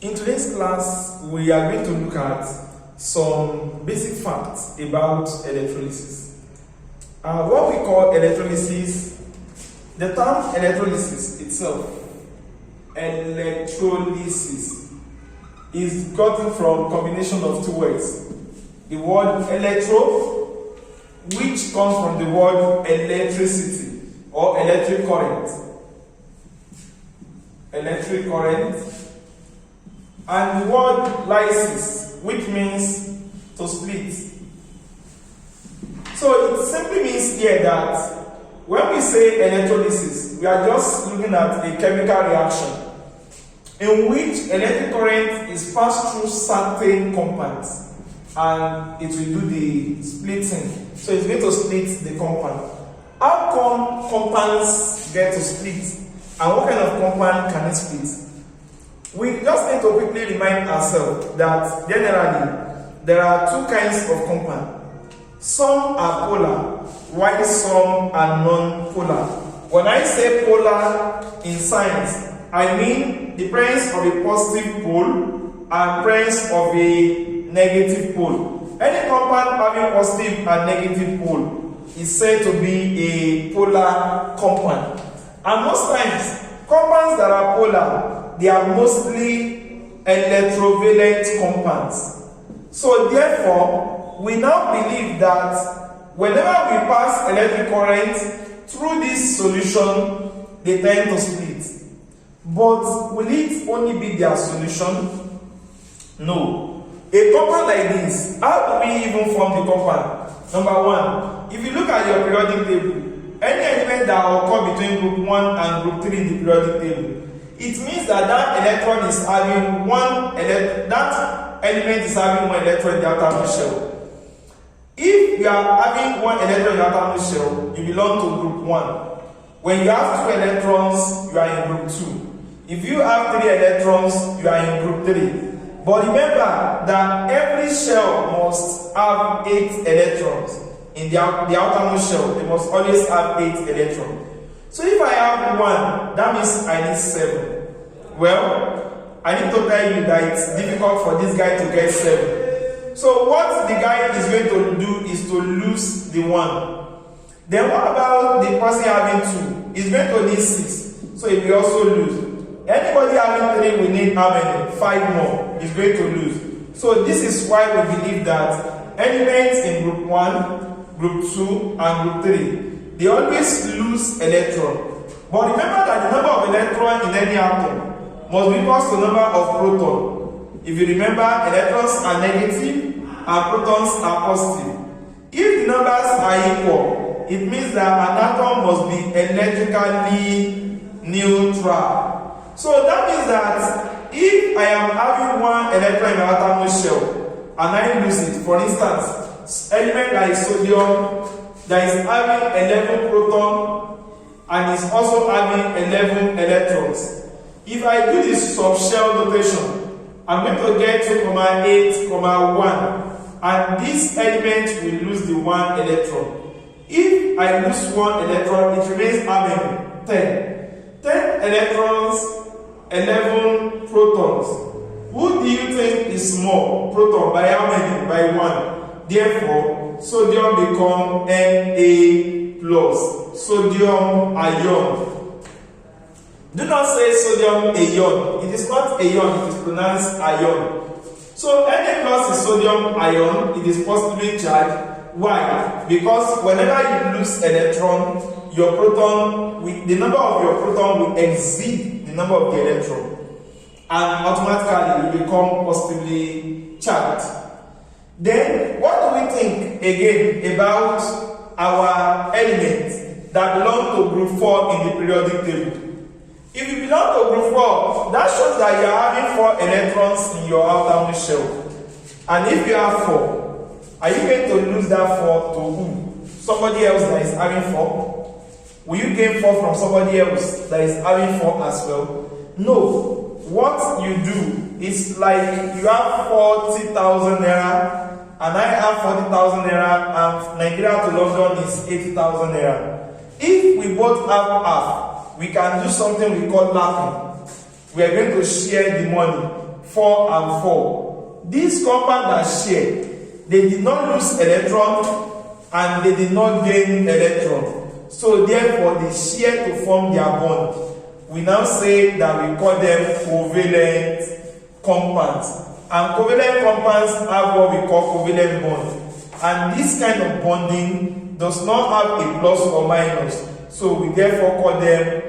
In today's class, we are going to look at some basic facts about electrolysis. What we call electrolysis, the term electrolysis itself, electrolysis, is gotten from a combination of two words. The word electro, which comes from the word electricity or electric current. Electric current. And the word lysis, which means to split. So it simply means here that when we say electrolysis, we are just looking at a chemical reaction in which electric current is passed through certain compounds and it will do the splitting. So it's going to split the compound. How come compounds get to split? And what kind of compound can it split? We just need to quickly remind ourselves that generally there are two kinds of compound. Some are polar, while some are non-polar. When I say polar in science, I mean the presence of a positive pole and presence of a negative pole. Any compound having positive and negative pole is said to be a polar compound. And most times, compounds that are polar, they are mostly electrovalent compounds. So therefore, we now believe that whenever we pass electric current through this solution, they tend to split. But will it only be their solution? No. A compound like this, how do we even form the compound? Number one, if you look at your periodic table, any element that occur between group 1 and group 3 in the periodic table, it means that that electron is having that element is having one electron in the outermost shell. If you are having one electron in the outermost shell, you belong to group 1. When you have 2 electrons, you are in group 2. If you have 3 electrons, you are in group 3. But remember that every shell must have 8 electrons. In the outermost shell, they must always have 8 electrons. So if I have 1, that means I need 7. Well, I need to tell you that it's difficult for this guy to get 7. So what the guy is going to do is to lose the 1. Then what about the person having 2? He's going to need 6. So he will also lose. Anybody having 3 will need how many? 5 more. He's going to lose. So this is why we believe that elements in group 1, group 2, and group 3, they always lose electron. But remember that the number of electrons in any atom must be equal to the number of protons. If you remember, electrons are negative and protons are positive. If the numbers are equal, it means that an atom must be electrically neutral. So that means that if I am having 1 electron in the outermost shell and I lose it, for instance, element like sodium that is having 11 protons and is also having 11 electrons. If I do this subshell notation, I'm going to get 2,8,1, and this element will lose the 1 electron. If I lose 1 electron, it remains how many? 10. 10 electrons, 11 protons. Who do you think is more? Proton by how many? By 1. Therefore, sodium becomes Na+, sodium ion. Do not say sodium ion. It is not ion, it is pronounced ion. So Na+ is sodium ion, it is positively charged. Why? Because whenever you lose electron, your proton, the number of your proton will exceed the number of the electron. And automatically you become positively charged. Then, what do we think again about our elements that belong to group 4 in the periodic table? If you belong to group 4, that shows that you are having 4 electrons in your outermost shell. And if you have 4, are you going to lose that 4 to who? Somebody else that is having 4? Will you gain 4 from somebody else that is having 4 as well? No. What you do is like you have 40,000 naira and I have 40,000 naira and Nigeria to London is 80,000 naira. If we both have half, we can do something we call lapping. We are going to share the money. 4 and 4. These compounds are shared. They did not lose electron and they did not gain electron. So therefore they share to form their bond. We now say that we call them covalent compounds. And covalent compounds have what we call covalent bond. And this kind of bonding does not have a plus or minus. So we therefore call them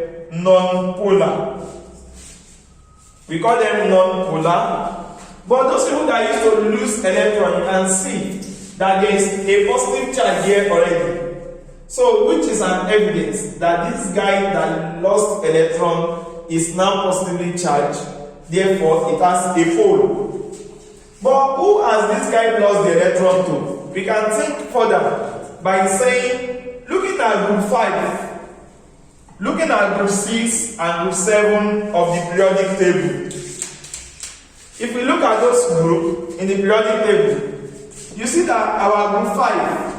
non-polar. We call them non-polar. But those people that used to lose electron, you can see that there is a positive charge here already. So which is an evidence that this guy that lost electron is now positively charged. Therefore, it has a pole. But who has this guy lost the electron to? We can think further by saying, looking at group 5, looking at group 6 and group 7 of the periodic table. If we look at those groups in the periodic table, you see that our group 5,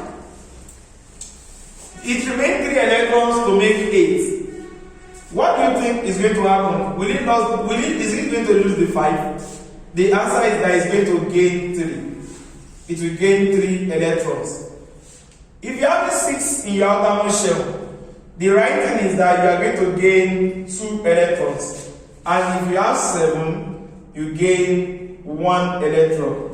it remains 3 electrons to make 8. What do you think is going to happen? Is it going to lose the 5? The answer is that it's going to gain 3. It will gain 3 electrons. If you have 6 in your outermost shell, the right thing is that you are going to gain 2 electrons. And if you have 7, you gain 1 electron.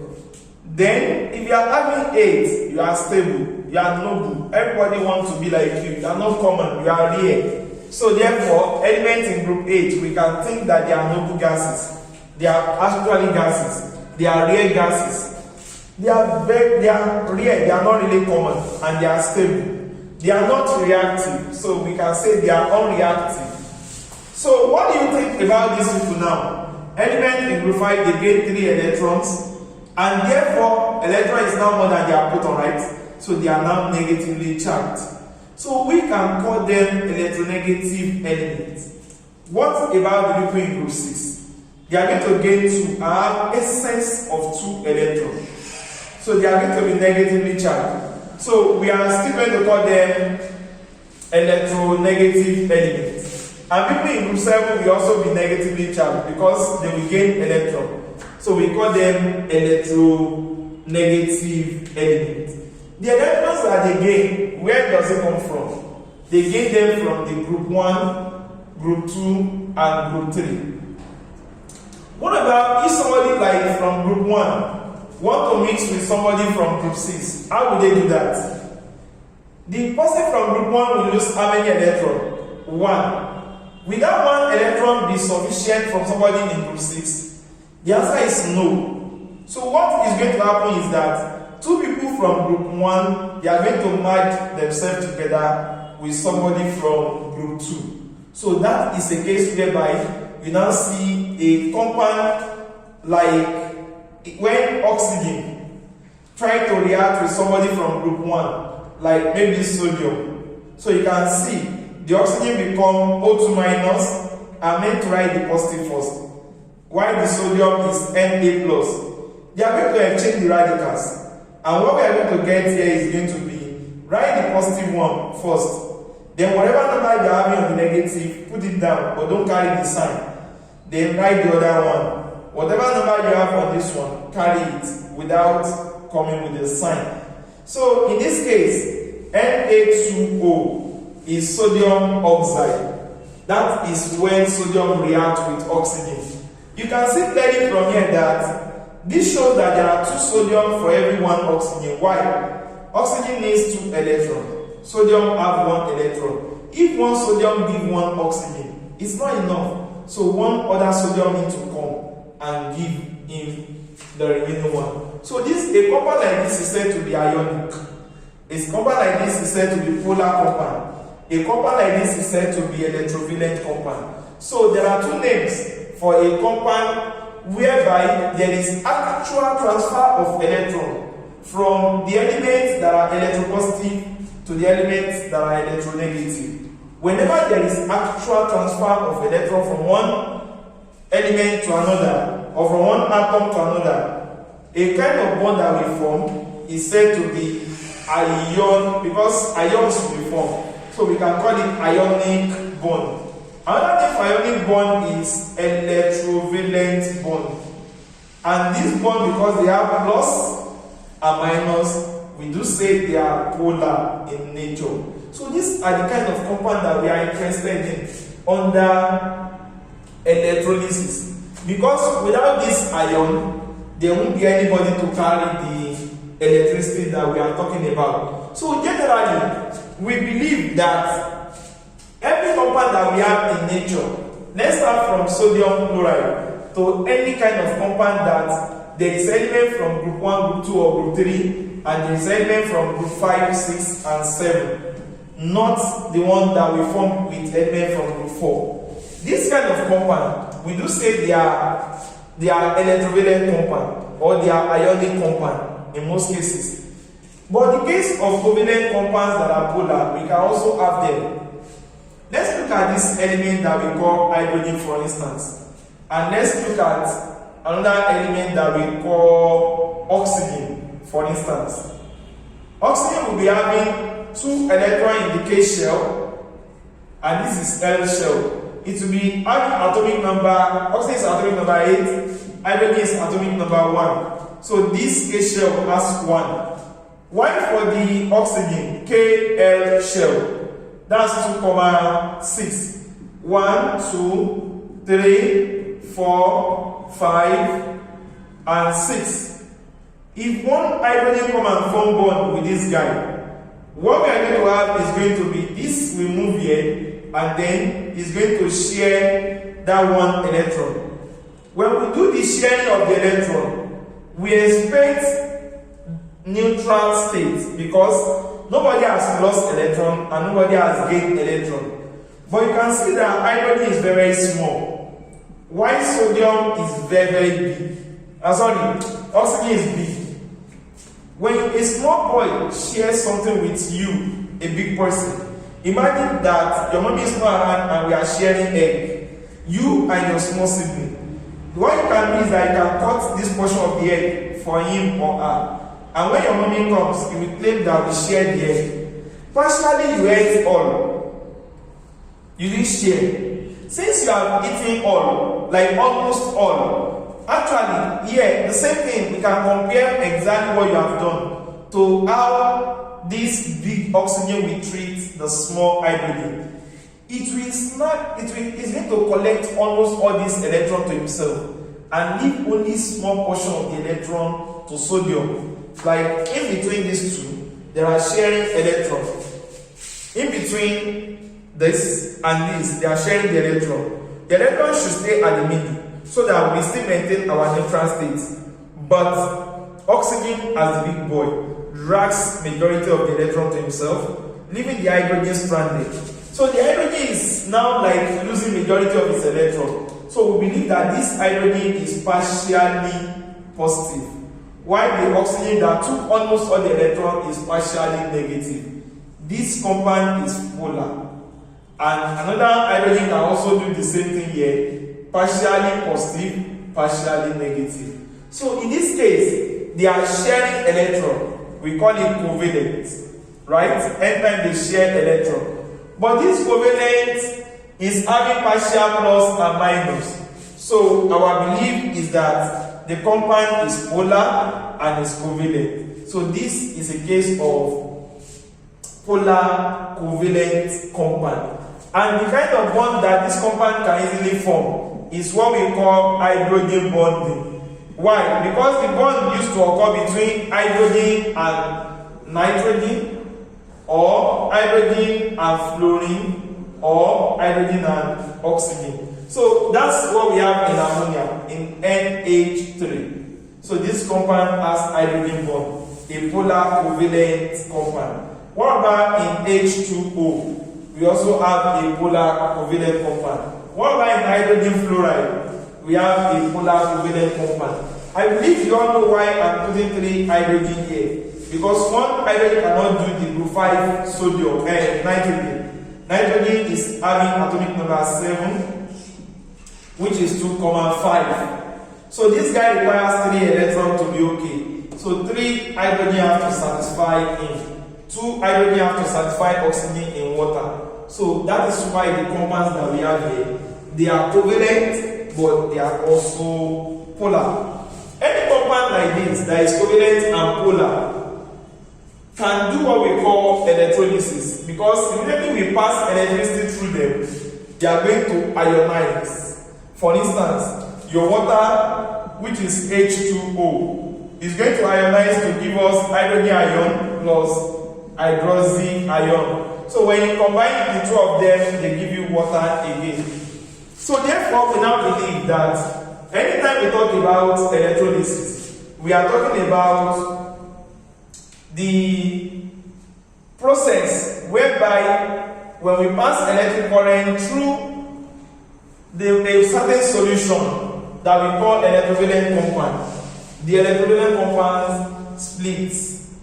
Then, if you are having 8, you are stable, you are noble. Everybody wants to be like you. You are not common, you are rare. So therefore, elements in group 8, we can think that they are noble gases. They are actually gases. They are rare gases. They are rare, they are not really common, and they are stable. They are not reactive, so we can say they are unreactive. So what do you think about these people now? Element in group 5, they gain 3 electrons, and therefore electron is now more than their proton, right? So they are now negatively charged. So we can call them electronegative elements. What about the people in group 6? They are going to gain 2 and have essence of 2 electrons. So they are going to be negatively charged. So we are still going to call them electronegative elements. And people in group 7 will also be negatively charged because they will gain electron. So we call them electronegative elements. The electrons that they gain, where does it come from? They gain them from the group 1, group 2, and group 3. What about if somebody like from group 1 want to mix with somebody from group 6? How would they do that? The person from group 1 will lose how many electrons? 1. Will that 1 electron be sufficient from somebody in group 6? The answer is no. So what is going to happen is that 2 people from group 1, they are going to merge themselves together with somebody from group 2. So that is a case whereby you now see a compound like when oxygen try to react with somebody from group 1, like maybe sodium. So you can see the oxygen become O2 minus and meant to write the positive first, while the sodium is Na plus. They are going to exchange the radicals. And what we are going to get here is going to be, write the positive one first. Then whatever number you are having on the negative, put it down, but don't carry the sign. Then write the other one. Whatever number you have on this one, carry it without coming with a sign. So in this case, Na2O is sodium oxide. That is when sodium reacts with oxygen. You can see clearly from here that this shows that there are 2 sodium for every 1 oxygen. Why? Oxygen needs 2 electrons. Sodium have 1 electron. If 1 sodium gives 1 oxygen, it's not enough. So 1 other sodium needs to come and give him the remaining 1. So a compound like this is said to be ionic. A compound like this is said to be polar compound. A compound like this is said to be electrovalent compound. So there are 2 names for a compound whereby there is actual transfer of electron from the elements that are electropositive to the elements that are electronegative. Whenever there is actual transfer of electron from one element to another, or from one atom to another, a kind of bond that will form is said to be ion, because ions will be formed. So we can call it ionic bond. Another name for ionic bond is electrovalent bond. And this bond, because they have plus and minus, we do say they are polar in nature. So these are the kind of compound that we are interested in under electrolysis. Because without this ion, there won't be anybody to carry the electricity that we are talking about. So generally, we believe that every compound that we have in nature, let's start from sodium chloride to any kind of compound that there is element from group 1, group 2 or group 3, and there is element from group 5, 6 and 7, not the one that we form with element from group 4. This kind of compound, we do say they are electrovalent compound or they are ionic compound in most cases. But in the case of covalent compounds that are polar, we can also have them. Let's look at this element that we call hydrogen, for instance. And let's look at another element that we call oxygen, for instance. Oxygen will be having 2 electrons in the K shell, and this is L shell. It will be having atomic number, oxygen is atomic number 8, hydrogen is atomic number 1. So this K shell has 1. While for the oxygen, KL shell, that's 2,6. 1, 2, 3, 4, 5, and 6. If one hydrogen come and form bond with this guy, what we are going to have is going to be this will move here, and then it's going to share that one electron. When we do the sharing of the electron, we expect neutral state because nobody has lost electron and nobody has gained electron. But you can see that hydrogen is very, very small, while sodium is very, very big. Oxygen is big. When a small boy shares something with you, a big person, imagine that your mommy is not around and we are sharing egg, you and your small sibling. What you can do is that you can cut this portion of the egg for him or her. And when your mommy comes, he will claim that we shared the egg. Partially, you ate all. You didn't share. Since you have eaten all, like almost all, actually, yeah, the same thing, we can compare exactly what you have done to how this big oxygen will treat the small hydrogen. It's going to collect almost all this electron to himself and leave only small portion of the electron to sodium. Like in between these two, there are sharing electrons. In between this and this, they are sharing the electron. The electron should stay at the middle so that we still maintain our neutral state. But oxygen, as the big boy, drags majority of the electron to himself, leaving the hydrogen stranded. So the hydrogen is now like losing majority of its electron. So we believe that this hydrogen is partially positive, while the oxygen that took almost all the electron is partially negative. This compound is polar. And another hydrogen can also do the same thing here, partially positive, partially negative. So in this case, they are sharing electron. We call it covalent, right? Anytime they share electron. But this covalent is having partial plus and minus. So our belief is that the compound is polar and is covalent. So this is a case of polar covalent compound. And the kind of bond that this compound can easily form is what we call hydrogen bonding. Why? Because the bond used to occur between hydrogen and nitrogen, or hydrogen and fluorine, or hydrogen and oxygen. So that's what we have in ammonia, in NH3. So this compound has hydrogen bond, a polar covalent compound. What about in H2O? We also have a polar covalent compound. What about in hydrogen fluoride? We have a polar covalent compound. I believe you all know why I'm putting 3 hydrogen here. Because one hydrogen cannot do the group 5 sodium and nitrogen. Nitrogen is having atomic number 7, which is 2,5. So this guy requires 3 electrons to be okay. So 3 hydrogen have to satisfy him. 2 hydrogen have to satisfy oxygen in water. So that is why the compounds that we have here, they are covalent, but they are also polar. like this, that is covalent and polar, can do what we call electrolysis, because immediately we pass electricity through them, they are going to ionize. For instance, your water, which is H2O, is going to ionize to give us hydrogen ion plus hydroxy ion. So when you combine the two of them, they give you water again. So therefore, we now believe that anytime we talk about electrolysis, we are talking about the process whereby when we pass electric current through a certain solution that we call electrovalent compound, the electrovalent compound splits.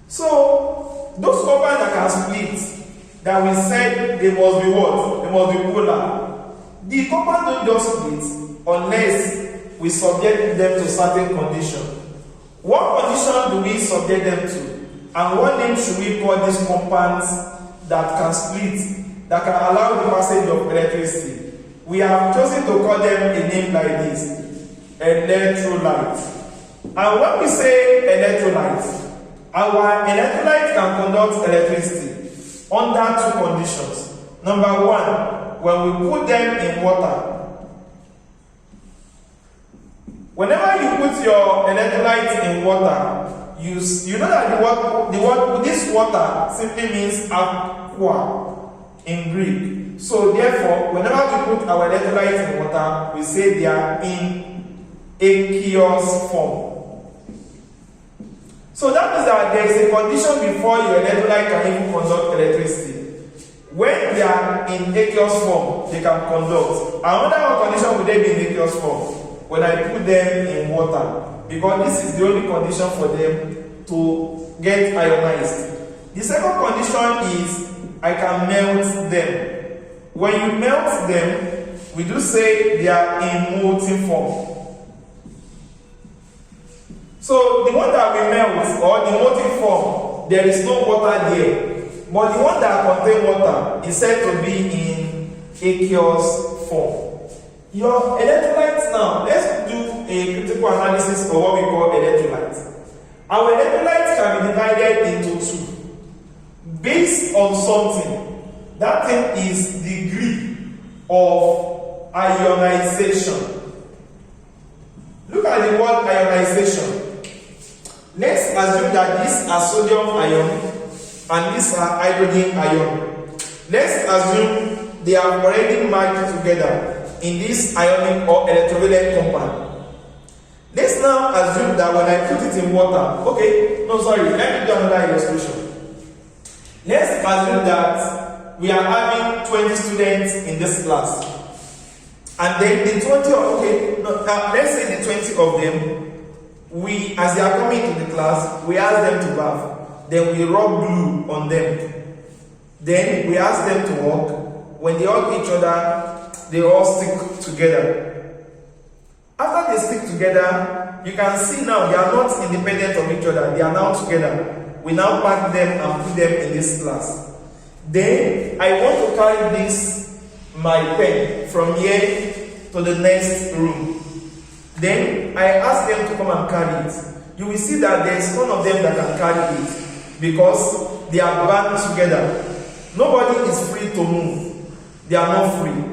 So those compounds that can split, that we said they must be what? They must be polar. The compound don't just split unless we subject them to certain conditions. What condition do we subject them to? And what name should we call these compounds that can split, that can allow the passage of electricity? We have chosen to call them a name like this: electrolytes. And when we say electrolytes, our electrolyte can conduct electricity under two conditions. Number one, when we put them in water. Whenever you put your electrolyte in water, you know that this water simply means aqua in Greek. So therefore, whenever we put our electrolyte in water, we say they are in aqueous form. So that means that there is a condition before your electrolyte can even conduct electricity. When they are in aqueous form, they can conduct. Another condition would they be in aqueous form? When I put them in water, because this is the only condition for them to get ionized. The second condition is I can melt them. When you melt them, we do say they are in molten form. So the one that we melt, or the molten form, there is no water there. But the one that contains water is said to be in aqueous form. Your electrolytes now, let's do a critical analysis of what we call electrolytes. Our electrolytes can be divided into two. Based on something, that thing is degree of ionization. Look at the word ionization. Let's assume that these are sodium ion and these are hydrogen ion. Let's assume they are already merged together in this ionic or electrolytic compound. Let's now assume that when I put it in water, let me do another illustration. Let's assume that we are having 20 students in this class, and then the 20 of, let's say the 20 of them, we, as they are coming to the class, we ask them to bath, then we rub glue on them, then we ask them to walk. When they hug each other, they all stick together. After they stick together, you can see now they are not independent of each other. They are now together. We now pack them and put them in this class. Then I want to carry my pen from here to the next room. Then I ask them to come and carry it. You will see that there is none of them that can carry it because they are bound together. Nobody is free to move. They are not free.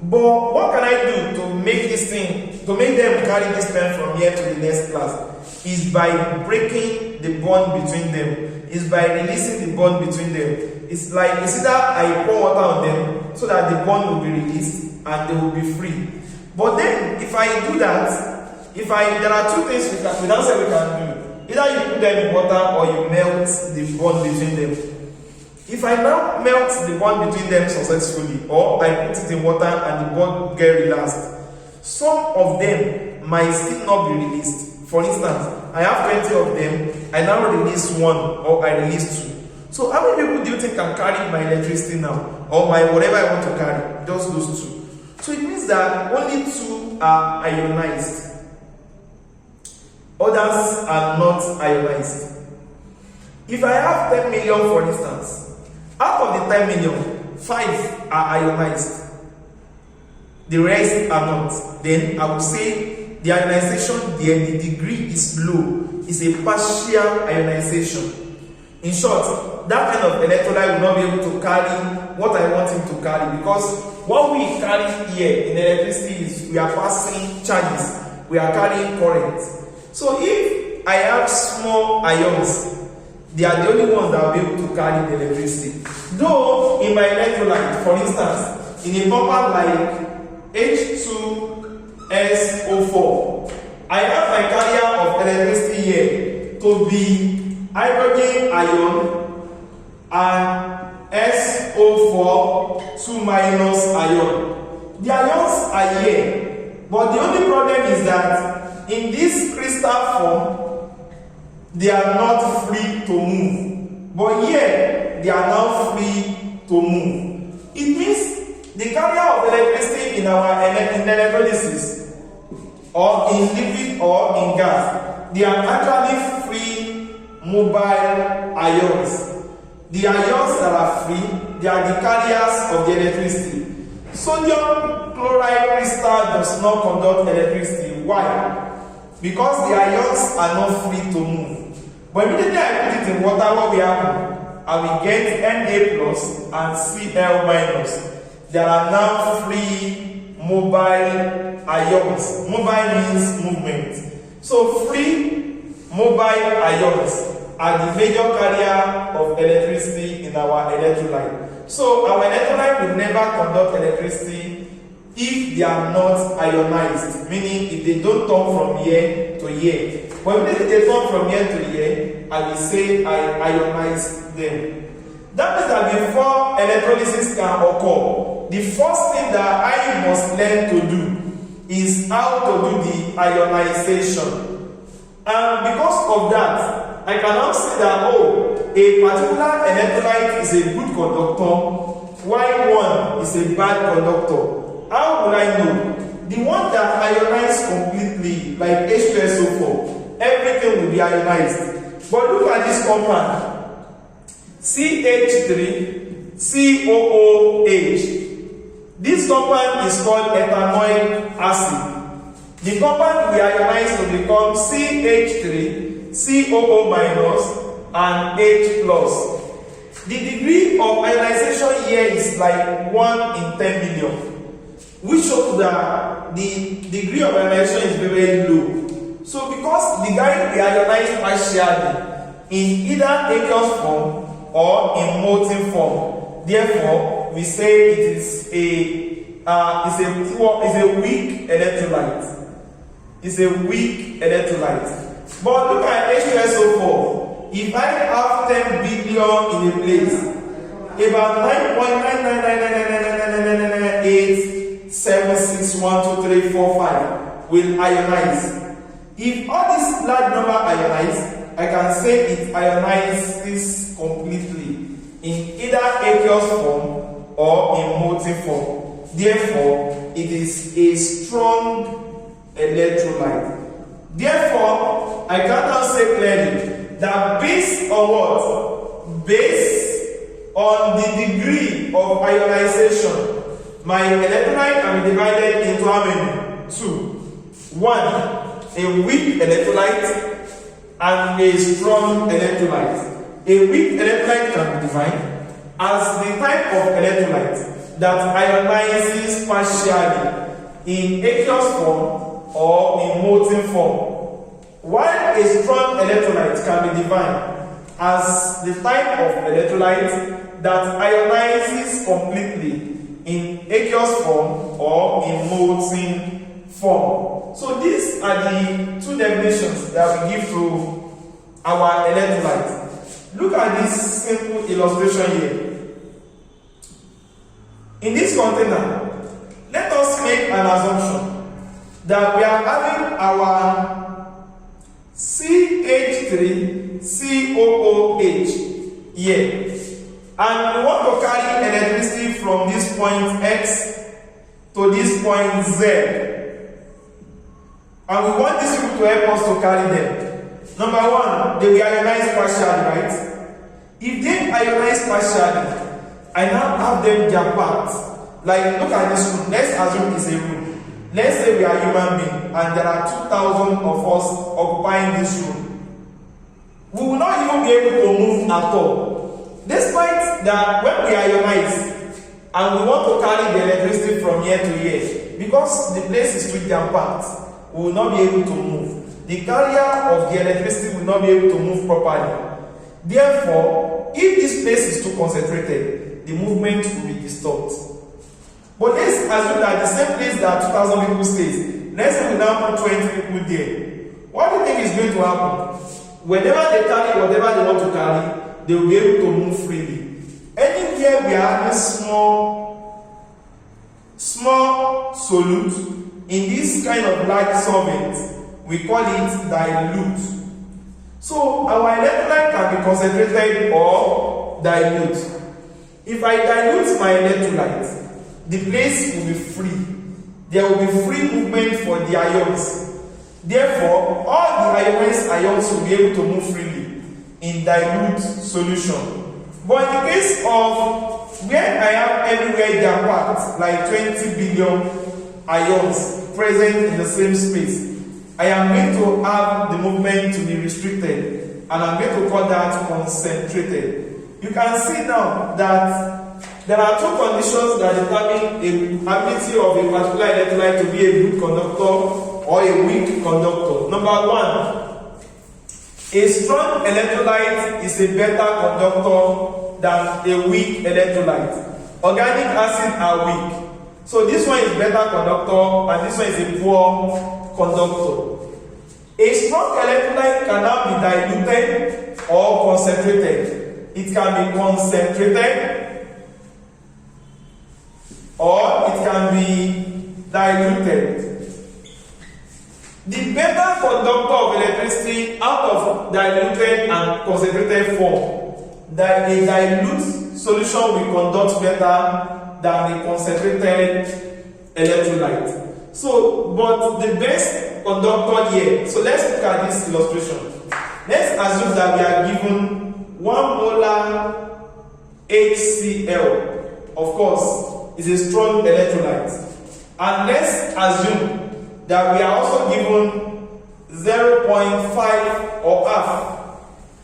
But what can I do to make them carry this pen from here to the next class? Is by breaking the bond between them. Is by releasing the bond between them. It's either I pour water on them so that the bond will be released and they will be free. But then if I do that, there are two things we now say we can do. Either you put them in water or you melt the bond between them. If I now melt the bond between them successfully, or I put it in water and the bond get relaxed, some of them might still not be released. For instance, I have 20 of them, I now release one or I release two. So how many people do you think can carry my electricity now? Or my whatever I want to carry? Just those two. So it means that only two are ionized. Others are not ionized. If I have 10 million, for instance, out of the 10 million, 5 are ionized. The rest are not. Then I will say the ionization there, the degree is low. It's a partial ionization. In short, that kind of electrolyte will not be able to carry what I want him to carry, because what we carry here in electricity is we are passing charges, we are carrying current. So if I have small ions, they are the only ones that will be able to carry the electricity. Though in my electrolyte, for instance, in a compound like H2SO4, I have my carrier of electricity here to be hydrogen ion and SO4 2 minus ion. The ions are here, but the only problem is that in this crystal form, they are not free to move. But here, they are now free to move. It means the carrier of electricity in our electrolysis, or in liquid or in gas, they are actually free mobile ions. The ions that are free, they are the carriers of the electricity. Sodium chloride crystal does not conduct electricity. Why? Because the ions are not free to move. But immediately I put it in water, what will happen? I will get Na plus and Cl minus. There are now free mobile ions. Mobile means movement. So free mobile ions are the major carrier of electricity in our electrolyte. So our electrolyte will never conduct electricity if they are not ionized, meaning if they don't turn from here to here. But if they turn from here to here, I will say I ionize them. That means that before electrolysis can occur, the first thing that I must learn to do is how to do the ionization. And because of that, I can now say that, oh, a particular electrolyte is a good conductor, while one is a bad conductor. How will I know? The one that ionizes completely, like H2SO4, everything will be ionized. But look at this compound, CH3COOH. This compound is called ethanoic acid. The compound will ionize to become CH3, COO minus, and H plus. The degree of ionization here is like 1 in 10 million, which shows that the degree of ionization is very, very low. So because the guy will ionize partially in either aqueous form or in molten form, therefore we say it is a weak electrolyte. It's a weak electrolyte. But look at H2SO4. If I have 10 billion in a place, about 9.99998761234 will ionize. If all this large number ionize, I can say it ionizes completely in either aqueous form or in molten form. Therefore, it is a strong electrolyte. Therefore, I can now say clearly that based on what? Based on the degree of ionization, my electrolyte can be divided into how many? 2. 1, a weak electrolyte and a strong electrolyte. A weak electrolyte can be defined as the type of electrolyte that ionizes partially in aqueous form or in molten form, while a strong electrolyte can be defined as the type of electrolyte that ionizes completely in aqueous form or in molten form. So these are the two definitions that we give to our electrolyte. Look at this simple illustration here. In this container, let us make an assumption that we are having our CH3COOH here, and we want to carry electricity from this point X to this point Z, and we want these people to help us to carry them. Number one, they will ionize partially, right? If they ionize partially, I now have them their part. Like, look at this room. Let's assume it's a room. Let's say we are human beings and there are 2,000 of us occupying this room. We will not even be able to move at all. Despite that, when we ionize and we want to carry the electricity from here to here, because the place is too jam-packed, we will not be able to move. The carrier of the electricity will not be able to move properly. Therefore, if this place is too concentrated, the movement will be disturbed. But let's assume that the same place that 2,000 people stays, let's say we now put 20 people there. What do you think is going to happen? Whenever they carry whatever they want to carry, they will be able to move freely. Anywhere we are having small solute in this kind of large solvent, we call it dilute. So our electrolyte can be concentrated or dilute. If I dilute my electrolyte, the place will be free. There will be free movement for the ions. Therefore, all the ionized ions will be able to move freely in dilute solution. But in the case of where I have everywhere jam-packed, like 20 billion ions present in the same space, I am going to have the movement to be restricted, and I'm going to call that concentrated. You can see now that there are two conditions that determine the ability of a particular electrolyte to be a good conductor or a weak conductor. Number one, a strong electrolyte is a better conductor than a weak electrolyte. Organic acids are weak. So this one is better conductor and this one is a poor conductor. A strong electrolyte cannot be diluted or concentrated. It can be concentrated or it can be diluted. The better conductor of electricity out of diluted and concentrated form, that a dilute solution will conduct better than a concentrated electrolyte. So, but the best conductor here, so let's look at this illustration. Let's assume that we are given 1 molar HCl, of course, is a strong electrolyte. And let's assume that we are also given 0.5 or half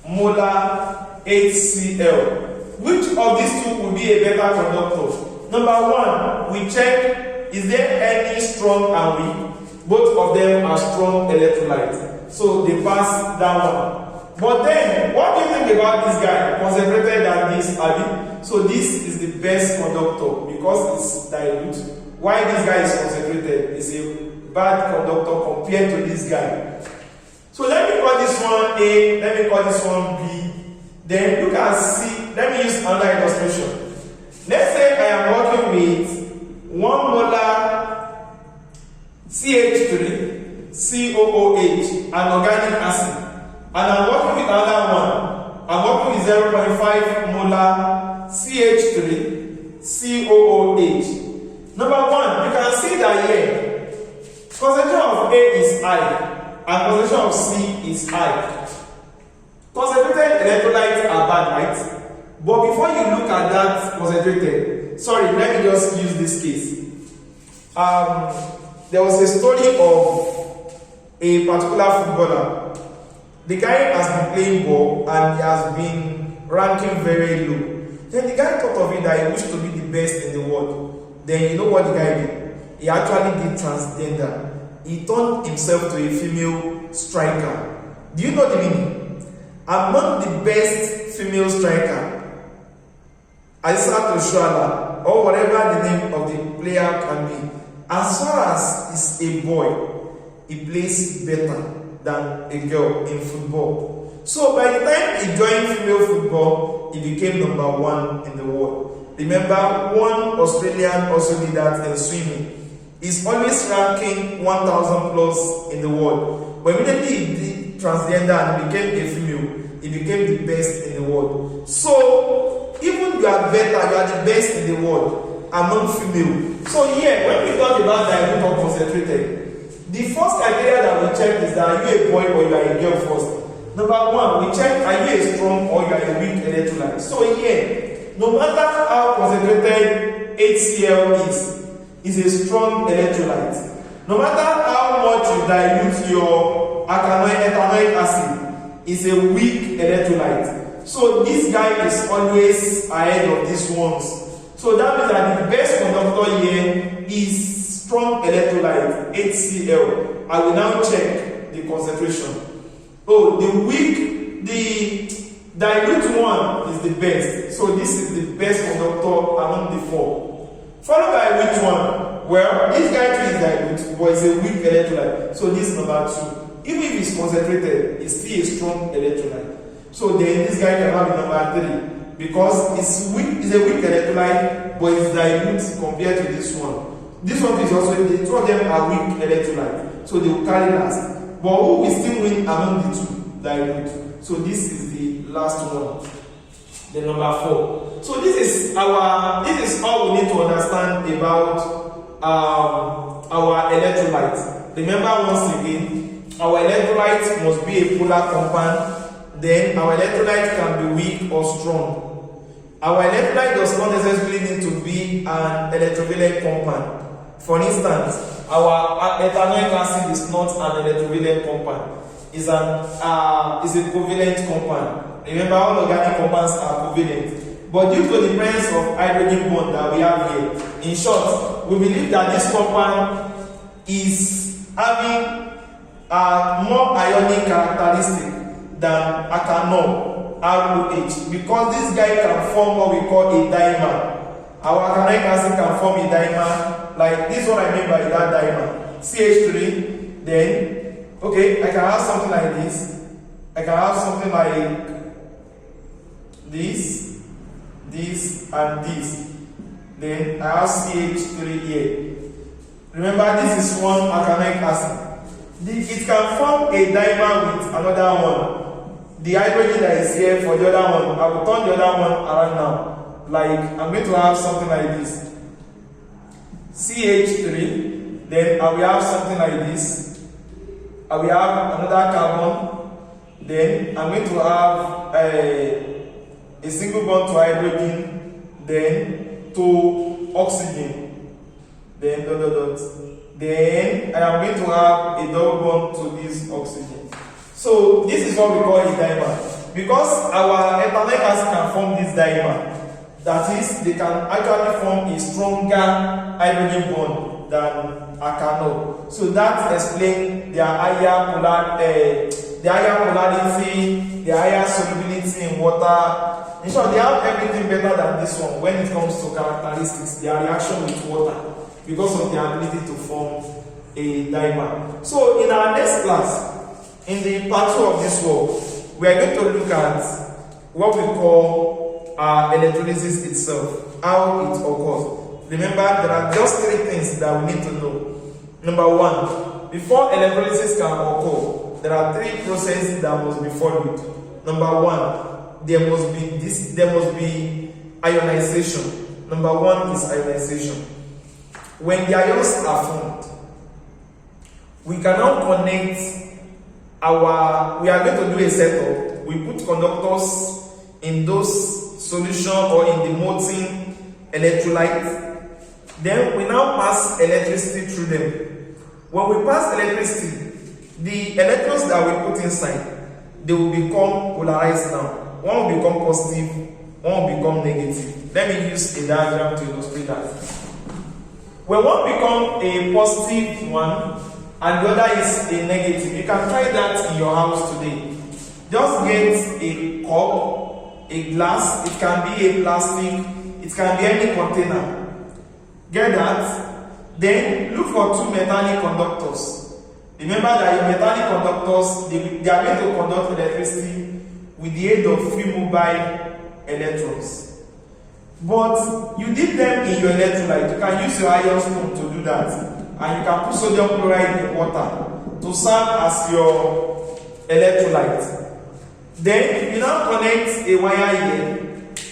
molar HCl. Which of these two will be a better conductor? Number one, we check, is there any strong and weak? Both of them are strong electrolytes. So they pass that one. But then, what do you think about this guy? Concentrated than this, Abi? So this is the best conductor because it's dilute. Why this guy is concentrated? It's a bad conductor compared to this guy. So let me call this one A, let me call this one B. Then look at C. Let me use another illustration. Let's say I am working with 1 molar CH3, COOH, an organic acid. And I'm working with another one. I'm working with 0.5 molar CH3, COOH. Number one, you can see that here, concentration of A is high, and concentration of C is high. Concentrated electrolytes are bad, right? But before you look at that concentrated, sorry, let me just use this case. There was a story of a particular footballer. The guy has been playing ball and he has been ranking very low. Then the guy thought of it that he wished to be the best in the world. Then you know what the guy did? He actually did transgender. He turned himself to a female striker. Do you know the meaning? Among the best female striker, Aisha Toshuala, or whatever the name of the player can be, as far as he's a boy, he plays better than a girl in football. So by the time he joined female football, he became number 1 in the world. Remember, one Australian also did that in swimming. He's always ranking 1,000 plus in the world. But immediately he did transgender and became a female, he became the best in the world. So even you are better, you are the best in the world among female. So here, when we talk about dilute or concentrated, the first criteria that we check is that are you a boy or you are a girl first. Number one, we check are you a strong or you are a weak electrolyte. So here, no matter how concentrated HCl is a strong electrolyte. No matter how much you dilute your ethanoic acid, it's a weak electrolyte. So this guy is always ahead of these ones. So that means that the best conductor here is strong electrolyte, HCl. I will now check the concentration. Oh, the dilute one is the best. So this is the best conductor among the four. Followed by which one? Well, this guy too is dilute, but it's a weak electrolyte. So this is number 2. Even if it's concentrated, it's still a strong electrolyte. So then this guy cannot be number 3 because it's a weak electrolyte, but it's dilute compared to this one. This one is also, the two of them are weak electrolyte, so they will carry last. But who will still win among the two? Dilute. So this is the last one, the number 4. So this is all we need to understand about our electrolyte. Remember once again, our electrolyte must be a polar compound. Then our electrolyte can be weak or strong. Our electrolyte does not necessarily need to be an electrovalent compound. For instance, our ethanoic acid is not an electrovalent compound. It's a covalent compound. Remember, all organic compounds are covalent. But due to the presence of hydrogen bond that we have here, in short, we believe that this compound is having more ionic characteristic than acanol, ROH, because this guy can form what we call a dimer. Our ethanoic acid can form a dimer, like this is what I mean by that dimer. CH3, then, okay, I can have something like this. I can have something like this, and this. Then I have CH3 here. Remember, this is one ethanoic acid. It can form a dimer with another one. The hydrogen that is here for the other one, I will turn the other one around now. Like, I'm going to have something like this. CH3, then I will have something like this. I will have another carbon. Then I'm going to have a single bond to hydrogen, then to oxygen. Then dot dot dot. Then I am going to have a double bond to this oxygen. So this is what we call a dimer. Because our ethanoic acid can form this dimer, that is, they can actually form a stronger hydrogen bond than acanol. So that explains their higher polarity, their higher solubility in water. In short, they have everything better than this one when it comes to characteristics, their reaction with water, because of their ability to form a dimer. So in our next class, in the part 2 of this work, we are going to look at what we call electrolysis itself, how it occurs. Remember, there are just 3 things that we need to know. Number 1, before electrolysis can occur, there are 3 processes that must be followed. Number 1, there must be ionization. Number 1 is ionization. When the ions are formed, we can now connect we are going to do a setup. We put conductors in those solution or in the molten electrolyte. Then we now pass electricity through them. When we pass electricity, the electrons that we put inside, they will become polarized now. One will become positive, one will become negative. Let me use a diagram to illustrate that. When one becomes a positive one and the other is a negative, you can try that in your house today. Just get a cup, a glass, it can be a plastic, it can be any container. Get that? Then look for 2 metallic conductors. Remember that in metallic conductors, they are going to conduct electricity with the aid of free mobile electrons. But you dip them in your electrolyte. You can use your iron spoon to do that. And you can put sodium chloride in water to serve as your electrolyte. Then you now connect a wire here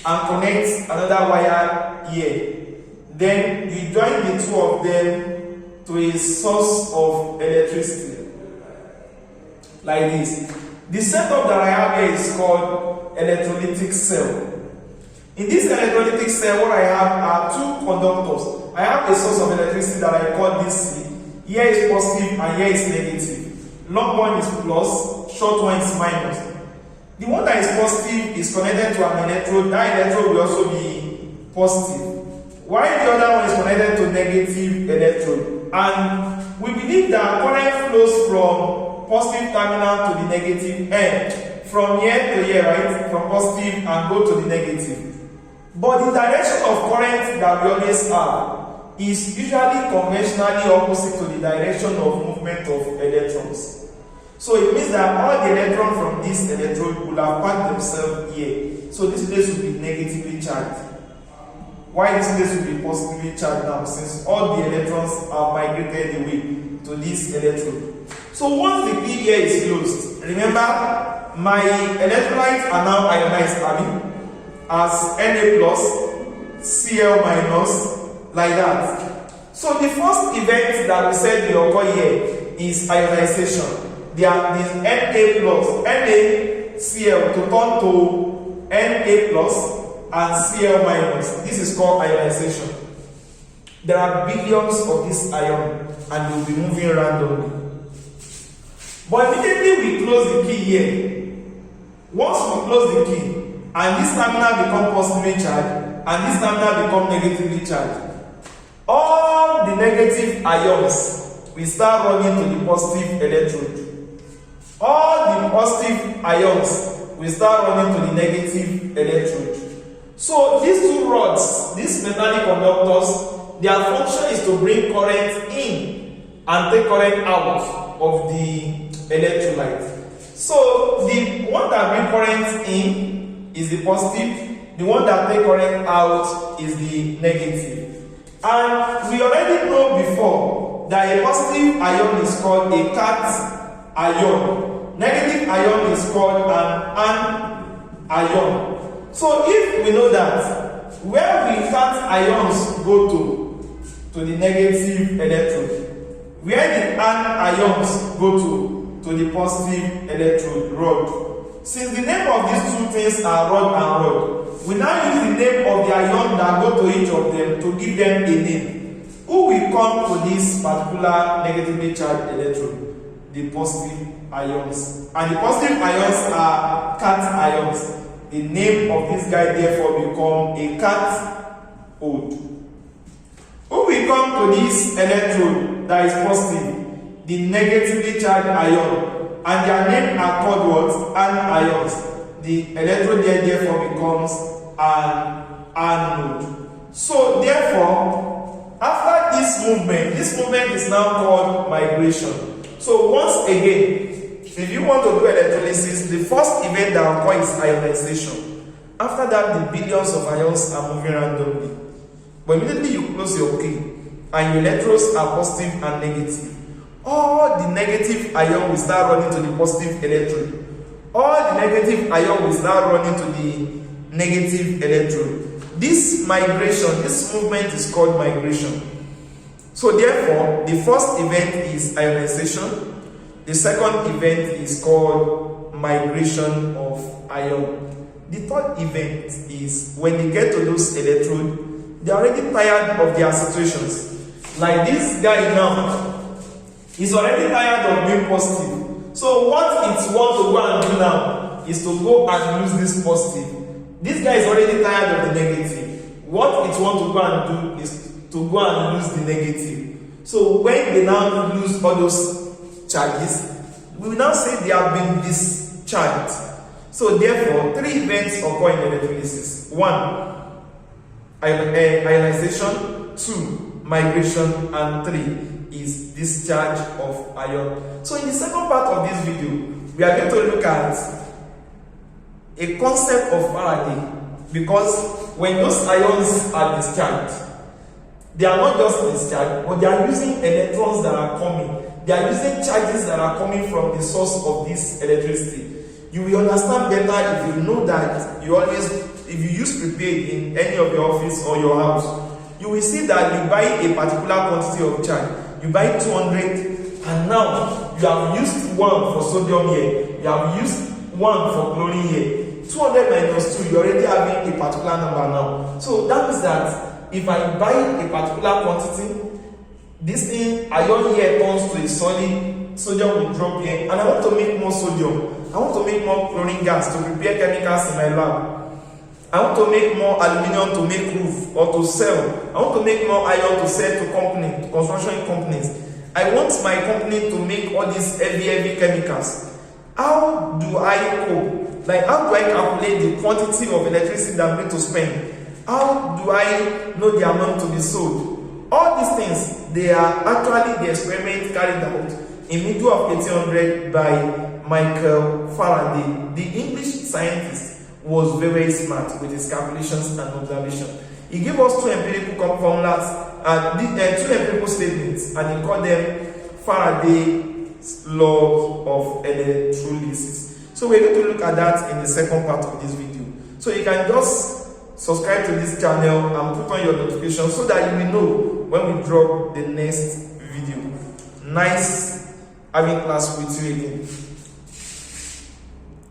and connect another wire here. Then you join the 2 of them to a source of electricity. Like this. The setup that I have here is called electrolytic cell. In this electrolytic cell, what I have are 2 conductors. I have a source of electricity that I call DC. Here is positive and here is negative. Long one is plus, short one is minus. The one that is positive is connected to an electrode. That electrode will also be positive, while the other one is connected to negative electrode. And we believe that current flows from positive terminal to the negative end, from here to here, right? From positive and go to the negative. But the direction of current that we always have is usually conventionally opposite to the direction of movement of electrons. So it means that all the electrons from this electrode will have packed themselves here. So this place will be negatively charged, while this place will be positively charged now, since all the electrons are migrated away to this electrode. So once the P here is closed, remember my electrolytes are now ionized, as Na plus, Cl minus, like that. So the first event that we said will occur here is ionization. There are this Na plus, NaCl to turn to Na plus and Cl minus. This is called ionization. There are billions of this ion and they will be moving randomly. But immediately we close the key here. Once we close the key and this terminal become positively charged and this terminal become negatively charged, all the negative ions will start running to the positive electrode. All the positive ions will start running to the negative electrode. So these two rods, these metallic conductors, their function is to bring current in and take current out of the electrolyte. So the one that brings current in is the positive, the one that takes current out is the negative. And we already know before that a positive ion is called a cation ion. Negative ion is called an anion. So if we know that, where will cation ions go to the negative electrode? Where did anions go to the positive electrode, rod? Since the name of these two things are rod and rod, we now use the name of the ion that go to each of them to give them a name. Who will come to this particular negatively charged electrode? The positive ions. And the positive ions are cation ions. The name of this guy therefore become a cathode. Who will come to this electrode that is positive? The negatively charged ion. And their name are called what? Anions. The electrode there therefore becomes an anode. So therefore, after this movement is now called migration. So once again, if you want to do electrolysis, the first event that occurs is ionization. After that, the billions of ions are moving randomly. But immediately you close your key and your electrodes are positive and negative, all the negative ion will start running to the positive electrode. All the negative ion will start running to the negative electrode. This migration, this movement is called migration. So therefore, the first event is ionization. The second event is called migration of ion. The third event is when they get to those electrodes, they are already tired of their situations. Like this guy now, he's already tired of being positive. So what it wants to go and do now is to go and lose this positive. This guy is already tired of the negative. What it wants to go and do is to go and lose the negative. So when they now lose all those charges, we will now say they have been discharged. So therefore, three events occur in electrolysis. 1, ionization. 2, migration. And 3 is discharge of ion. So in the second part of this video, we are going to look at a concept of Faraday, because when those ions are discharged, they are not just discharged, but they are using electrons that are coming. They are using charges that are coming from the source of this electricity. You will understand better if you know that if you use prepaid in any of your office or your house, you will see that you buy a particular quantity of charge. You buy 200, and now you have used 1 for sodium here. You have used 1 for chlorine here. 200 minus 2, you're already having a particular number now. So that means that if I buy a particular quantity, this thing ion here turns to a solid, sodium will drop here, and I want to make more sodium. I want to make more chlorine gas to prepare chemicals in my lab. I want to make more aluminium to make roof or to sell. I want to make more iron to sell to construction companies. I want my company to make all these heavy chemicals. How do I cope? Like, how do I calculate the quantity of electricity that I'm going to spend? How do I know the amount to be sold? All these things, they are actually the experiment carried out in middle of 1800 by Michael Faraday. The English scientist was very smart with his calculations and observation. He gave us two empirical formulas and two empirical statements, and he called them Faraday's law of electrolysis. So we're going to look at that in the second part of this video. So you can just subscribe to this channel and put on your notifications so that you will know when we drop the next video. Nice having class with you again.